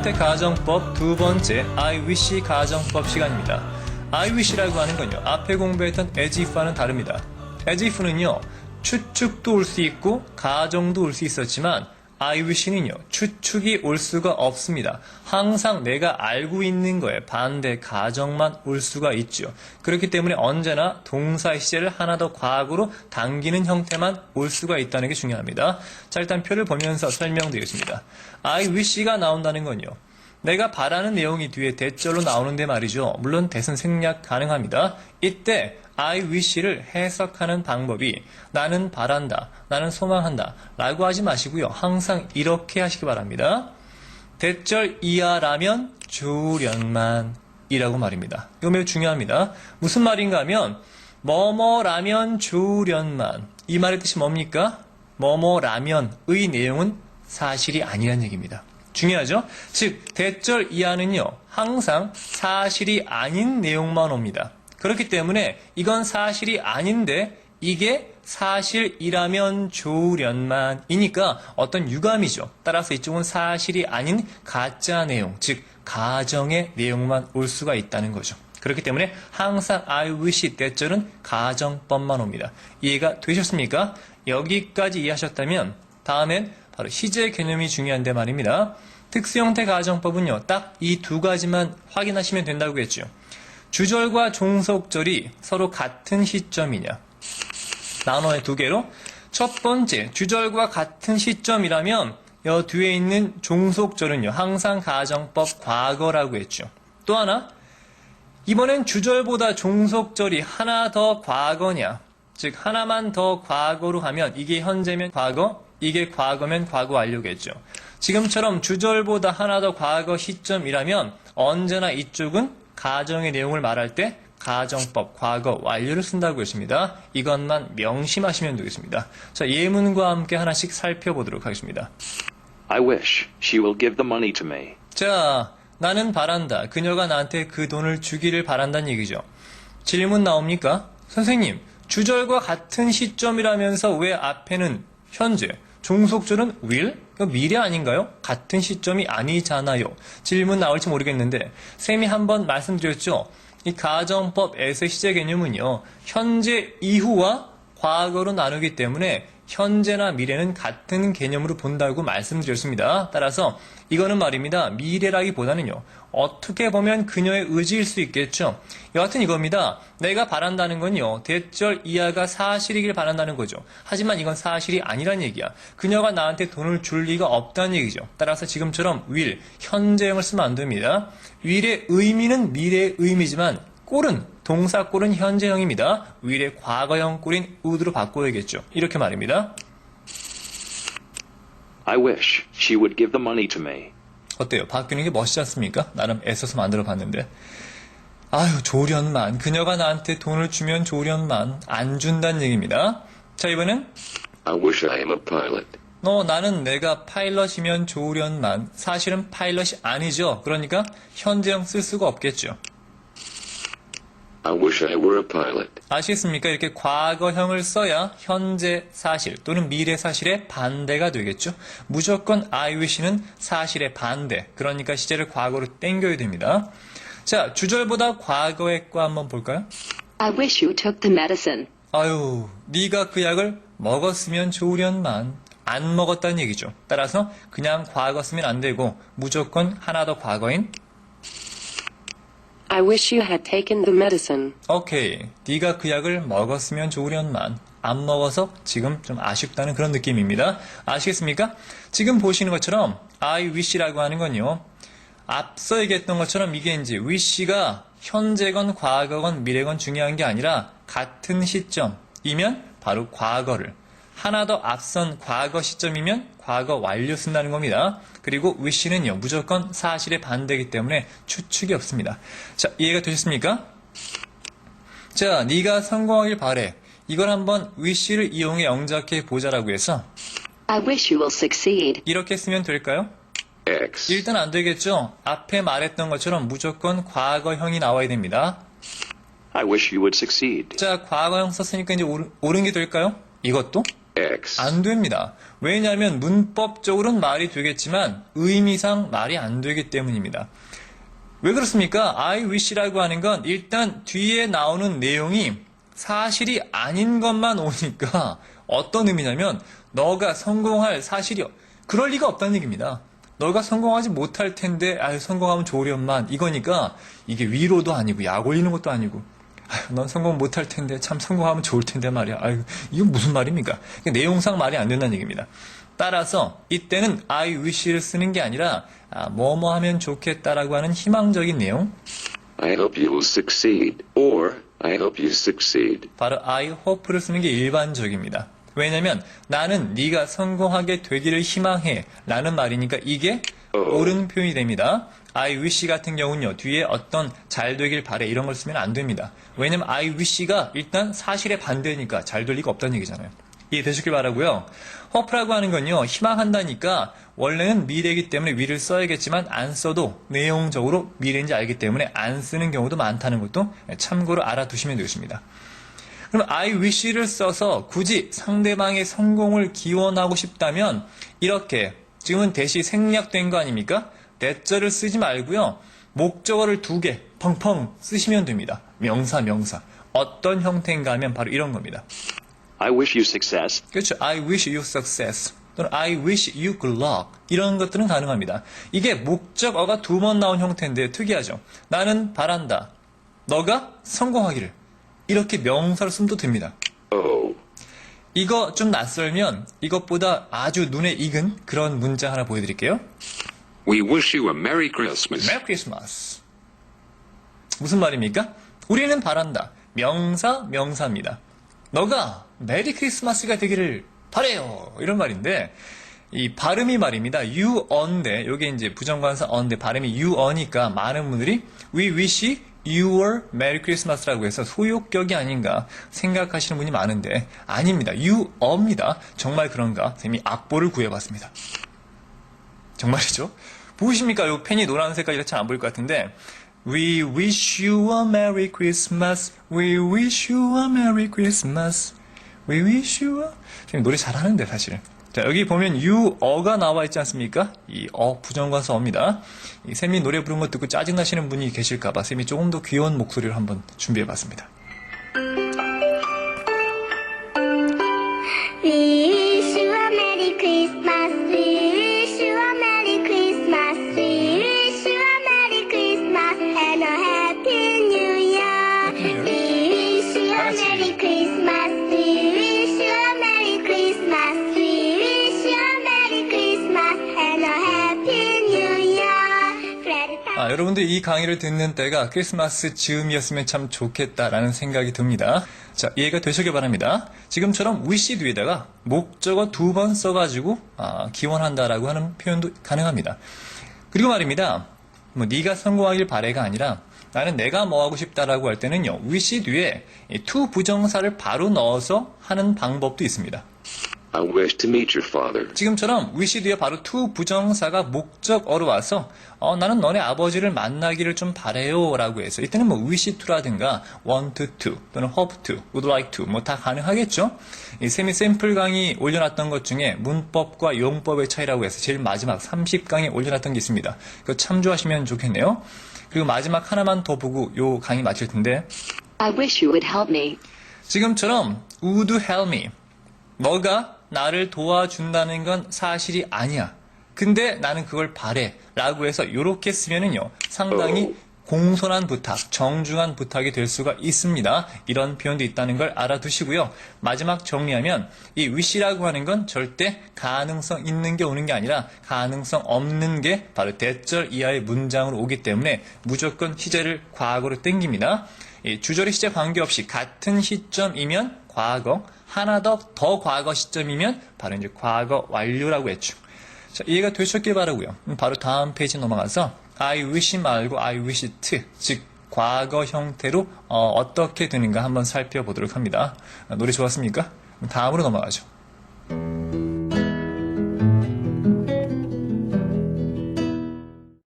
형태 가정법 두 번째 I wish 가정법 시간입니다. I wish라고 하는 건요, 앞에 공부했던 as if와는 다릅니다. as if는요, 추측도 올 수 있고 가정도 올 수 있었지만 I wish는요, 추측이 올 수가 없습니다. 항상 내가 알고 있는 거에 반대 가정만 올 수가 있죠. 그렇기 때문에 언제나 동사의 시제를 하나 더 과거로 당기는 형태만 올 수가 있다는 게 중요합니다. 자, 일단 표를 보면서 설명드리겠습니다. I wish가 나온다는 건요, 내가 바라는 내용이 뒤에 대절로 나오는데 말이죠. 물론 대신 생략 가능합니다. 이때 I wish를 해석하는 방법이 나는 바란다, 나는 소망한다 라고 하지 마시고요. 항상 이렇게 하시기 바랍니다. 대절 이하라면 좋으련만 이라고 말입니다. 이거 매우 중요합니다. 무슨 말인가 하면 뭐뭐라면 좋으련만, 이 말의 뜻이 뭡니까? 뭐뭐라면의 내용은 사실이 아니란 얘기입니다. 중요하죠? 즉 대절 이하는요, 항상 사실이 아닌 내용만 옵니다. 그렇기 때문에 이건 사실이 아닌데 이게 사실이라면 좋으련만 이니까 어떤 유감이죠. 따라서 이쪽은 사실이 아닌 가짜 내용, 즉 가정의 내용만 올 수가 있다는 거죠. 그렇기 때문에 항상 I wish 대절은 가정법만 옵니다. 이해가 되셨습니까? 여기까지 이해하셨다면 다음엔 바로 시제 개념이 중요한데 말입니다. 특수형태 가정법은요, 딱 이 두 가지만 확인하시면 된다고 했죠. 주절과 종속절이 서로 같은 시점이냐, 나눠의 두 개로. 첫 번째, 주절과 같은 시점이라면 여 뒤에 있는 종속절은요, 항상 가정법 과거라고 했죠. 또 하나, 이번엔 주절보다 종속절이 하나 더 과거냐, 즉 하나만 더 과거로 하면 이게 현재면 과거, 이게 과거면 과거 완료겠죠. 지금처럼 주절보다 하나 더 과거 시점이라면 언제나 이쪽은 가정의 내용을 말할 때 가정법 과거 완료를 쓴다고 했습니다. 이것만 명심하시면 되겠습니다. 자, 예문과 함께 하나씩 살펴보도록 하겠습니다. I wish she will give the money to me. 자, 나는 바란다, 그녀가 나한테 그 돈을 주기를 바란다는 얘기죠. 질문 나옵니까? 선생님, 주절과 같은 시점이라면서 왜 앞에는 현재, 종속절은 will? 미래 아닌가요? 같은 시점이 아니잖아요. 질문 나올지 모르겠는데 쌤이 한번 말씀드렸죠. 이 가정법에서의 시제 개념은요, 현재 이후와 과거로 나누기 때문에 현재나 미래는 같은 개념으로 본다고 말씀드렸습니다. 따라서 이거는 말입니다, 미래라기보다는요, 어떻게 보면 그녀의 의지일 수 있겠죠. 여하튼 이겁니다. 내가 바란다는 건요, 대절 이하가 사실이길 바란다는 거죠. 하지만 이건 사실이 아니란 얘기야. 그녀가 나한테 돈을 줄 리가 없다는 얘기죠. 따라서 지금처럼 will, 현재형을 쓰면 안 됩니다. will의 의미는 미래의 의미지만 꼴은, 동사 꼴은 현재형입니다. will의 과거형 꼴인 would로 바꿔야겠죠. 이렇게 말입니다. I wish she would give the money to me. 어때요? 바뀌는 게 멋있지 않습니까? 나름 애써서 만들어 봤는데. 아유, 조련만. 그녀가 나한테 돈을 주면 조련만. 안 준다는 얘기입니다. 자, 이번엔 I wish I am a pilot. 나는 내가 파일럿이면 조련만. 사실은 파일럿이 아니죠. 그러니까 현재형 쓸 수가 없겠죠. I wish I were a pilot. 아시겠습니까? 이렇게 과거형을 써야 현재 사실 또는 미래 사실의 반대가 되겠죠. 무조건 I wish는 사실의 반대. 그러니까 시제를 과거로 땡겨야 됩니다. 자, 주절보다 과거의 과 한번 볼까요? I wish you took the medicine. 아유, 네가 그 약을 먹었으면 좋으련만. 안 먹었다는 얘기죠. 따라서 그냥 과거 쓰면 안 되고 무조건 하나 더 과거인 I wish you had taken the medicine. 오케이. 네가 그 약을 먹었으면 좋으련만. 안 먹어서 지금 좀 아쉽다는 그런 느낌입니다. 아시겠습니까? 지금 보시는 것처럼 I wish라고 하는 건요, 앞서 얘기했던 것처럼 이게 이제 wish가 현재건 과거건 미래건 중요한 게 아니라 같은 시점이면 바로 과거를, 하나 더 앞선 과거 시점이면 과거 완료 쓴다는 겁니다. 그리고 wish는요, 무조건 사실의 반대이기 때문에 추측이 없습니다. 자, 이해가 되셨습니까? 자, 네가 성공하길 바래. 이걸 한번 wish를 이용해 영작해 보자라고 해서 I wish you will succeed. 이렇게 쓰면 될까요? X. 일단 안 되겠죠? 앞에 말했던 것처럼 무조건 과거형이 나와야 됩니다. I wish you would succeed. 자, 과거형 썼으니까 이제 옳은 게 될까요? 이것도 X. 안 됩니다. 왜냐하면 문법적으로는 말이 되겠지만 의미상 말이 안 되기 때문입니다. 왜 그렇습니까? I wish라고 하는 건 일단 뒤에 나오는 내용이 사실이 아닌 것만 오니까 어떤 의미냐면 너가 성공할 사실이 그럴 리가 없다는 얘기입니다. 너가 성공하지 못할 텐데 아유 성공하면 좋으련만 이거니까 이게 위로도 아니고 약 올리는 것도 아니고 아유 넌 성공 못할 텐데 참 성공하면 좋을 텐데 말이야. 아유 이건 무슨 말입니까? 내용상 말이 안 된다는 얘기입니다. 따라서 이때는 I wish를 쓰는 게 아니라 뭐뭐 하면 좋겠다라고 하는 희망적인 내용 I hope you will succeed. Or, I hope you succeed. 바로 I hope를 쓰는 게 일반적입니다. 왜냐면 나는 네가 성공하게 되기를 희망해 라는 말이니까 이게 옳은 표현이 됩니다. I wish 같은 경우는요. 뒤에 어떤 잘 되길 바래 이런 걸 쓰면 안 됩니다. 왜냐면 I wish가 일단 사실의 반대니까 잘 될 리가 없다는 얘기잖아요. 이해되셨길 바라고요. hope라고 하는 건요. 희망한다니까 원래는 미래이기 때문에 위를 써야겠지만 안 써도 내용적으로 미래인지 알기 때문에 안 쓰는 경우도 많다는 것도 참고로 알아두시면 되겠습니다. 그럼 I wish를 써서 굳이 상대방의 성공을 기원하고 싶다면 이렇게 지금은 대시 생략된 거 아닙니까? 대절을 쓰지 말고요. 목적어를 2개 펑펑 쓰시면 됩니다. 명사. 어떤 형태인가 하면 바로 이런 겁니다. I wish you success. 그렇죠. I wish you success 또는 I wish you good luck 이런 것들은 가능합니다. 이게 목적어가 2번 나온 형태인데 특이하죠. 나는 바란다. 너가 성공하기를. 이렇게 명사를 쓰면 또 됩니다. Oh. 이거 좀 낯설면 이것보다 아주 눈에 익은 그런 문장 하나 보여드릴게요. We wish you a Merry Christmas. 메리 크리스마스. 무슨 말입니까? 우리는 바란다. 명사입니다. 너가 메리 크리스마스가 되기를 바래요. 이런 말인데 이 발음이 말입니다. 유어인데 여기 이제 부정관사 어인데 발음이 유어니까 많은 분들이 We wish your Merry Christmas라고 해서 소유격이 아닌가 생각하시는 분이 많은데 아닙니다. 유어입니다. 정말 그런가? 선생님이 악보를 구해봤습니다. 정말이죠? 보이십니까? 요 펜이 노란 색깔이라 잘 안 보일 것 같은데 We wish you a Merry Christmas. We wish you a Merry Christmas. We wish you a... 선생님 노래 잘하는데 사실은. 자 여기 보면 유어가 나와 있지 않습니까? 이 부정관사 어입니다. 이 쌤이 노래 부른 거 듣고 짜증나시는 분이 계실까봐 쌤이 조금 더 귀여운 목소리를 한번 준비해봤습니다. We wish you a Merry Christmas. We wish you a Merry Christmas. We wish you a Merry Christmas and a Happy New Year. We wish you a Merry Christmas. We wish you a Merry Christmas. We wish you a Merry Christmas and a Happy New Year. Freddy 여러분들 이 강의를 듣는 때가 크리스마스 즈음이었으면 참 좋겠다라는 생각이 듭니다. 자, 이해가 되시길 바랍니다. 지금처럼 wish 뒤에다가 목적어 2번 써가지고 기원한다라고 하는 표현도 가능합니다. 그리고 말입니다. 뭐 네가 성공하길 바래가 아니라 나는 내가 뭐 하고 싶다라고 할 때는요. wish 뒤에 이 to 부정사를 바로 넣어서 하는 방법도 있습니다. I wish to meet your father. 지금처럼 wish 뒤에 바로 to 부정사가 목적어로 와서 나는 너네 아버지를 만나기를 좀 바래요 라고 해서 이때는 뭐 wish to라든가 want to 또는 hope to, would like to 뭐 다 가능하겠죠. 이 쌤이 샘플 강의 올려놨던 것 중에 문법과 용법의 차이라고 해서 제일 마지막 30강에 올려놨던 게 있습니다. 그거 참조하시면 좋겠네요. 그리고 마지막 하나만 더 보고 요 강의 마칠 텐데 I wish you would help me. 지금처럼 would help me 너가 나를 도와준다는 건 사실이 아니야. 근데 나는 그걸 바래. 라고 해서 이렇게 쓰면은요. 상당히 공손한 부탁, 정중한 부탁이 될 수가 있습니다. 이런 표현도 있다는 걸 알아두시고요. 마지막 정리하면 이 wish라고 하는 건 절대 가능성 있는 게 오는 게 아니라 가능성 없는 게 바로 대절 이하의 문장으로 오기 때문에 무조건 시제를 과거로 땡깁니다. 이 주절의 시제 관계없이 같은 시점이면 과거, 하나 더 과거 시점이면 바로 이제 과거 완료라고 했죠. 자, 이해가 되셨길 바라고요. 바로 다음 페이지 넘어가서 I wish 말고 I wish to, 즉 과거 형태로 어떻게 되는가 한번 살펴보도록 합니다. 노래 좋았습니까? 다음으로 넘어가죠.